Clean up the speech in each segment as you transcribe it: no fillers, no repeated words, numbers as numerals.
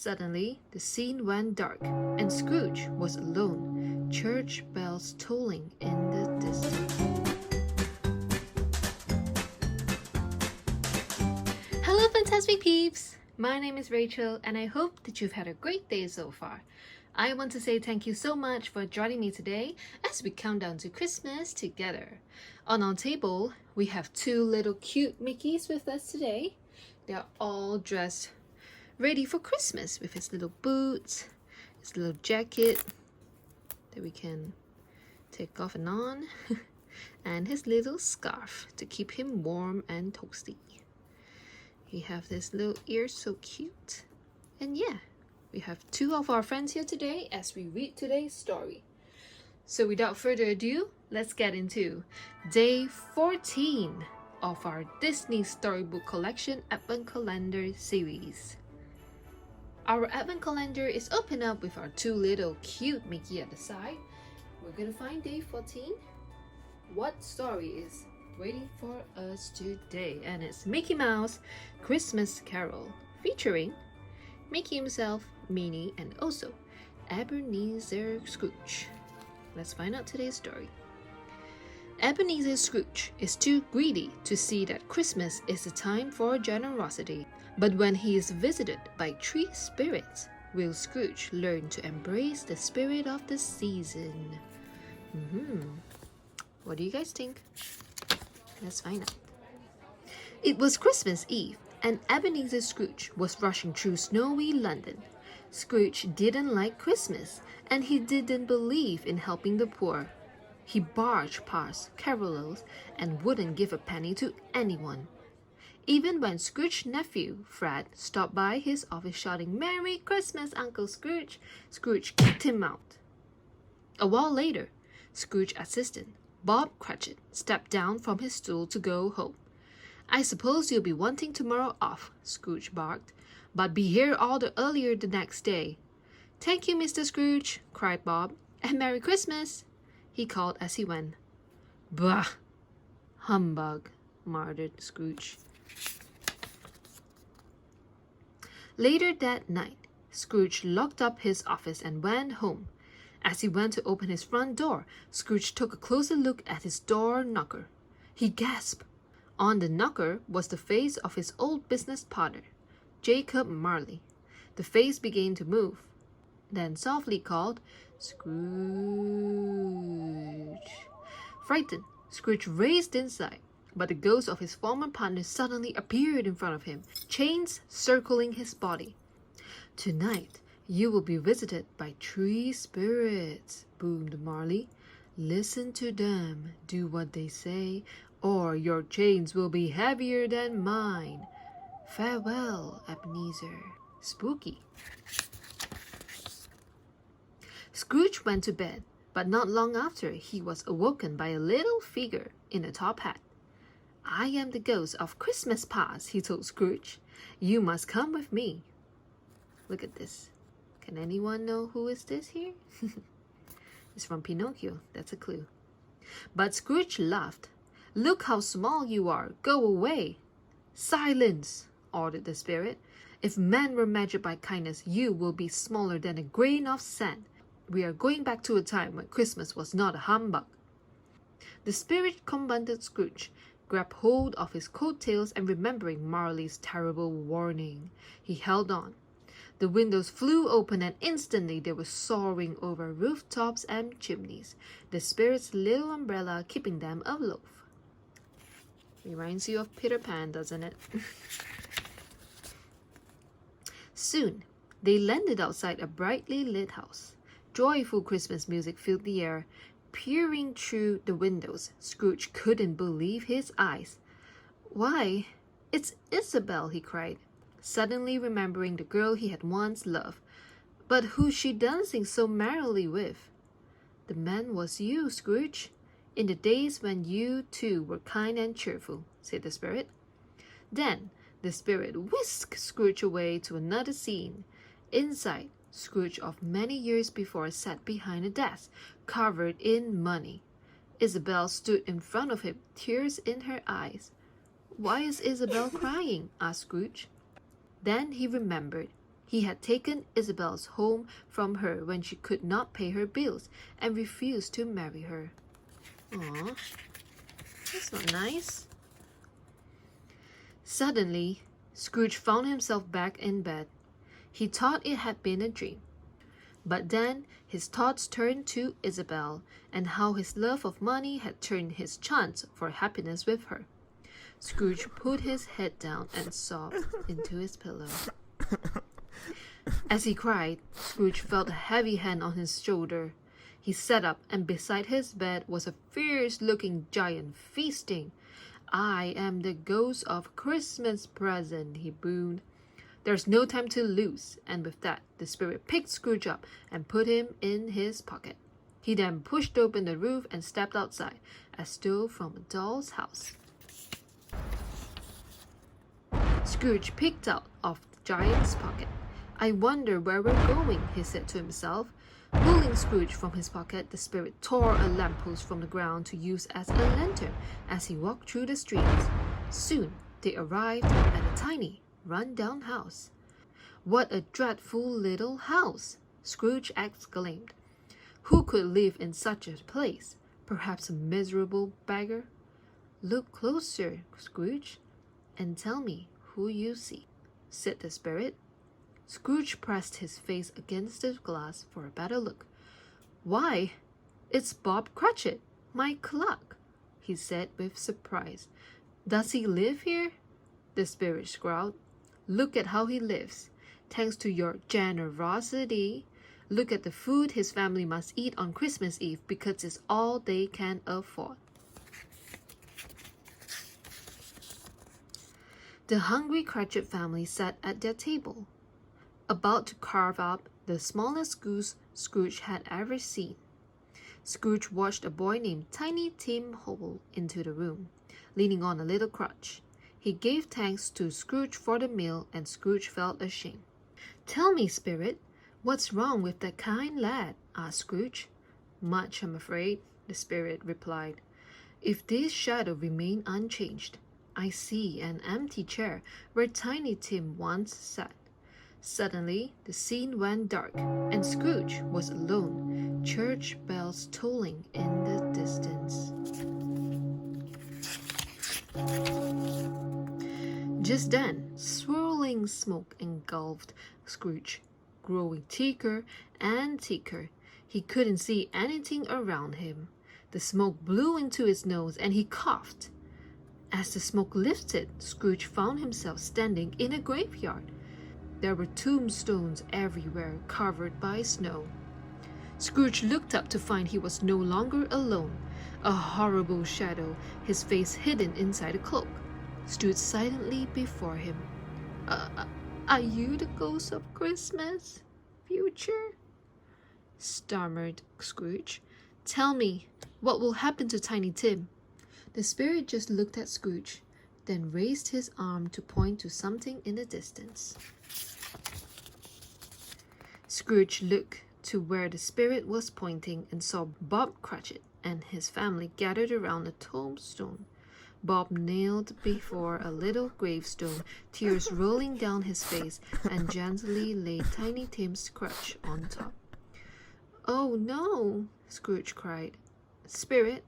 Suddenly, the scene went dark, and Scrooge was alone, church bells tolling in the distance. Hello, fantastic peeps! My name is Rachel, and I hope that you've had a great day so far. I want to say thank you so much for joining me today as we count down to Christmas together. On our table, we have two little cute Mickeys with us today. They are all dressed ready for Christmas with his little boots, his little jacket that we can take off and on, and his little scarf to keep him warm and toasty. We have this little ear, so cute. And yeah, we have two of our friends here today as we read today's story. So without further ado, let's get into day 14 of our Disney Storybook Collection Advent Calendar series. Our Advent Calendar is opened up with our two little cute Mickey at the side. We're gonna find day 14. What story is waiting for us today? And it's Mickey Mouse Christmas Carol, featuring Mickey himself, Minnie, and also Ebenezer Scrooge. Let's find out today's story. Ebenezer Scrooge is too greedy to see that Christmas is a time for generosity. But when he is visited by three spirits, will Scrooge learn to embrace the spirit of the season? What do you guys think? Let's find out. It was Christmas Eve, and Ebenezer Scrooge was rushing through snowy London. Scrooge didn't like Christmas, and he didn't believe in helping the poor. He barged past carolers and wouldn't give a penny to anyone. Even when Scrooge's nephew, Fred, stopped by his office shouting, "Merry Christmas, Uncle Scrooge," Scrooge kicked him out. A while later, Scrooge's assistant, Bob Cratchit, stepped down from his stool to go home. "I suppose you'll be wanting tomorrow off," Scrooge barked, "but be here all the earlier the next day." "Thank you, Mr. Scrooge," cried Bob, "and Merry Christmas," he called as he went. "Bah! Humbug," muttered Scrooge. Later that night, Scrooge locked up his office and went home. As he went to open his front door, Scrooge took a closer look at his door knocker. He gasped. On the knocker was the face of his old business partner, Jacob Marley. The face began to move, then softly called, "Scrooge." Frightened, Scrooge raced inside. But the ghost of his former partner suddenly appeared in front of him, chains circling his body. "Tonight, you will be visited by three spirits," boomed Marley. "Listen to them, do what they say, or your chains will be heavier than mine. Farewell, Ebenezer." Spooky. Scrooge went to bed, but not long after he was awoken by a little figure in a top hat. "I am the ghost of Christmas past," he told Scrooge. "You must come with me." Look at this. Can anyone know who is this here? It's from Pinocchio. That's a clue. But Scrooge laughed. "Look how small you are. Go away." "Silence," ordered the spirit. "If men were measured by kindness, you will be smaller than a grain of sand. We are going back to a time when Christmas was not a humbug." The spirit confronted Scrooge, grabbed hold of his coattails, and remembering Marley's terrible warning, he held on. The windows flew open, and instantly they were soaring over rooftops and chimneys, the spirit's little umbrella keeping them afloat. Reminds you of Peter Pan, doesn't it? Soon, they landed outside a brightly lit house. Joyful Christmas music filled the air. Peering through the windows, Scrooge couldn't believe his eyes. "Why, it's Isabel," he cried, suddenly remembering the girl he had once loved. "But who's she dancing so merrily with?" "The man was you, Scrooge, in the days when you too were kind and cheerful," said the spirit. Then the spirit whisked Scrooge away to another scene. Inside, Scrooge of many years before sat behind a desk, covered in money. Isabel stood in front of him, tears in her eyes. "Why is Isabel crying?" asked Scrooge. Then he remembered. He had taken Isabel's home from her when she could not pay her bills and refused to marry her. Aw, that's not nice. Suddenly, Scrooge found himself back in bed. He thought it had been a dream. But then his thoughts turned to Isabel and how his love of money had turned his chance for happiness with her. Scrooge put his head down and sobbed into his pillow. As he cried, Scrooge felt a heavy hand on his shoulder. He sat up, and beside his bed was a fierce-looking giant feasting. "I am the ghost of Christmas present," he boomed. "There's no time to lose," and with that, the spirit picked Scrooge up and put him in his pocket. He then pushed open the roof and stepped outside, as though from a doll's house. Scrooge peeked out of the giant's pocket. "I wonder where we're going," he said to himself. Pulling Scrooge from his pocket, the spirit tore a lamppost from the ground to use as a lantern as he walked through the streets. Soon, they arrived at a tiny, run-down house. "What a dreadful little house!" Scrooge exclaimed. "Who could live in such a place? Perhaps a miserable beggar?" "Look closer, Scrooge, and tell me who you see," said the spirit. Scrooge pressed his face against the glass for a better look. "Why, it's Bob Cratchit, my clerk," he said with surprise. "Does he live here?" The spirit growled. "Look at how he lives. Thanks to your generosity. Look at the food his family must eat on Christmas Eve because it's all they can afford." The hungry Cratchit family sat at their table, about to carve up the smallest goose Scrooge had ever seen. Scrooge watched a boy named Tiny Tim hobble into the room, leaning on a little crutch. He gave thanks to Scrooge for the meal, and Scrooge felt ashamed. "Tell me, spirit, what's wrong with that kind lad?" asked Scrooge. "Much, I'm afraid," the spirit replied. "If this shadow remain unchanged, I see an empty chair where Tiny Tim once sat." Suddenly, the scene went dark, and Scrooge was alone, church bells tolling in the distance. Just then, swirling smoke engulfed Scrooge, growing thicker and thicker. He couldn't see anything around him. The smoke blew into his nose, and he coughed. As the smoke lifted, Scrooge found himself standing in a graveyard. There were tombstones everywhere, covered by snow. Scrooge looked up to find he was no longer alone. A horrible shadow, his face hidden inside a cloak, stood silently before him. Are you the ghost of Christmas, future?" stammered Scrooge. "Tell me, what will happen to Tiny Tim?" The spirit just looked at Scrooge, then raised his arm to point to something in the distance. Scrooge looked to where the spirit was pointing and saw Bob Cratchit and his family gathered around a tombstone. Bob knelt before a little gravestone, tears rolling down his face, and gently laid Tiny Tim's crutch on top. "Oh no!" Scrooge cried. "Spirit,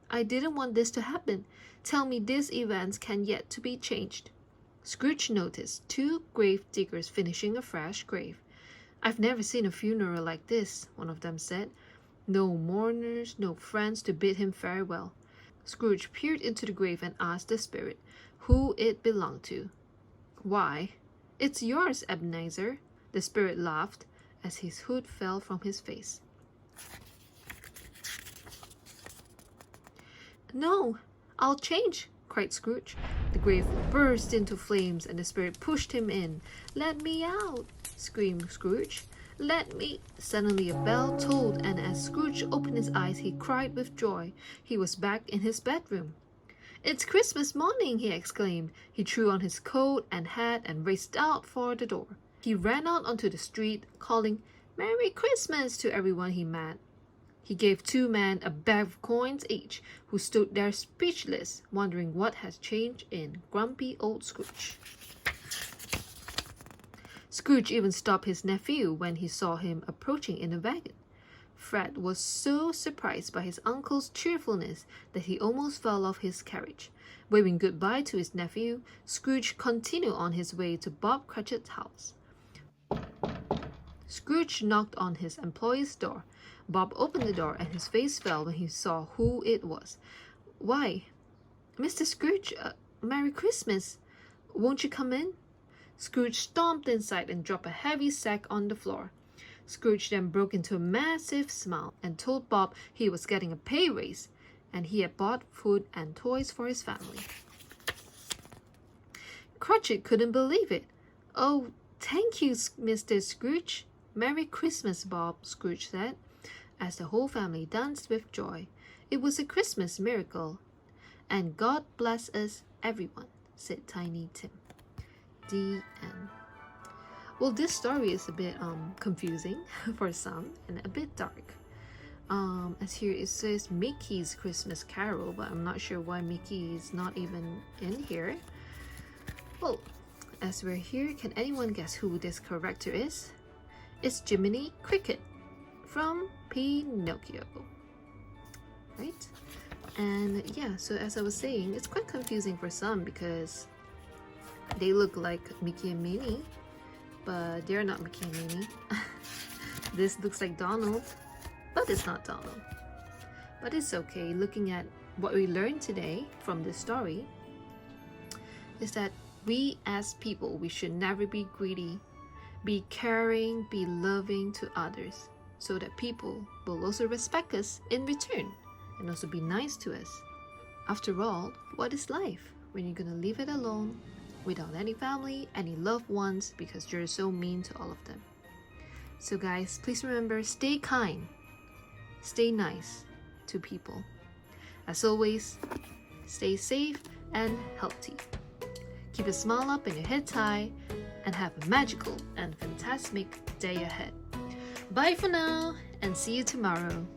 I didn't want this to happen. Tell me these events can yet to be changed." Scrooge noticed two grave diggers finishing a fresh grave. "I've never seen a funeral like this," one of them said. "No mourners, no friends to bid him farewell." Scrooge peered into the grave and asked the spirit who it belonged to. "Why, it's yours, Ebenezer," the spirit laughed as his hood fell from his face. "No, I'll change," cried Scrooge. The grave burst into flames and the spirit pushed him in. "Let me out!" screamed Scrooge. "Let me—" Suddenly a bell tolled, and as Scrooge opened his eyes, he cried with joy. He was back in his bedroom. "It's Christmas morning!" he exclaimed. He threw on his coat and hat and raced out for the door. He ran out onto the street, calling "Merry Christmas" to everyone he met. He gave two men a bag of coins each, who stood there speechless, wondering what had changed in grumpy old Scrooge. Scrooge even stopped his nephew when he saw him approaching in a wagon. Fred was so surprised by his uncle's cheerfulness that he almost fell off his carriage. Waving goodbye to his nephew, Scrooge continued on his way to Bob Cratchit's house. Scrooge knocked on his employer's door. Bob opened the door and his face fell when he saw who it was. "Why, Mr. Scrooge, Merry Christmas! Won't you come in?" Scrooge stomped inside and dropped a heavy sack on the floor. Scrooge then broke into a massive smile and told Bob he was getting a pay raise and he had bought food and toys for his family. Cratchit couldn't believe it. "Oh, thank you, Mr. Scrooge. Merry Christmas, Bob," Scrooge said, as the whole family danced with joy. "It was a Christmas miracle. And God bless us, everyone," said Tiny Tim. The end. Well, this story is a bit confusing for some and a bit dark. As here it says Mickey's Christmas Carol, but I'm not sure why Mickey is not even in here. Well, as we're here, can anyone guess who this character is? It's Jiminy Cricket from Pinocchio, right? And yeah, so as I was saying, it's quite confusing for some because they look like Mickey and Minnie, but they're not Mickey and Minnie. This looks like Donald, but it's not Donald. But it's okay. Looking at what we learned today from this story is that we as people, we should never be greedy. Be caring, be loving to others, so that people will also respect us in return and also be nice to us. After all, what is life when you're gonna leave it alone without any family, any loved ones, because you're so mean to all of them? So guys, please remember, stay kind, stay nice to people. As always, stay safe and healthy. Keep a smile up and your head high, and have a magical and fantastic day ahead. Bye for now, and see you tomorrow.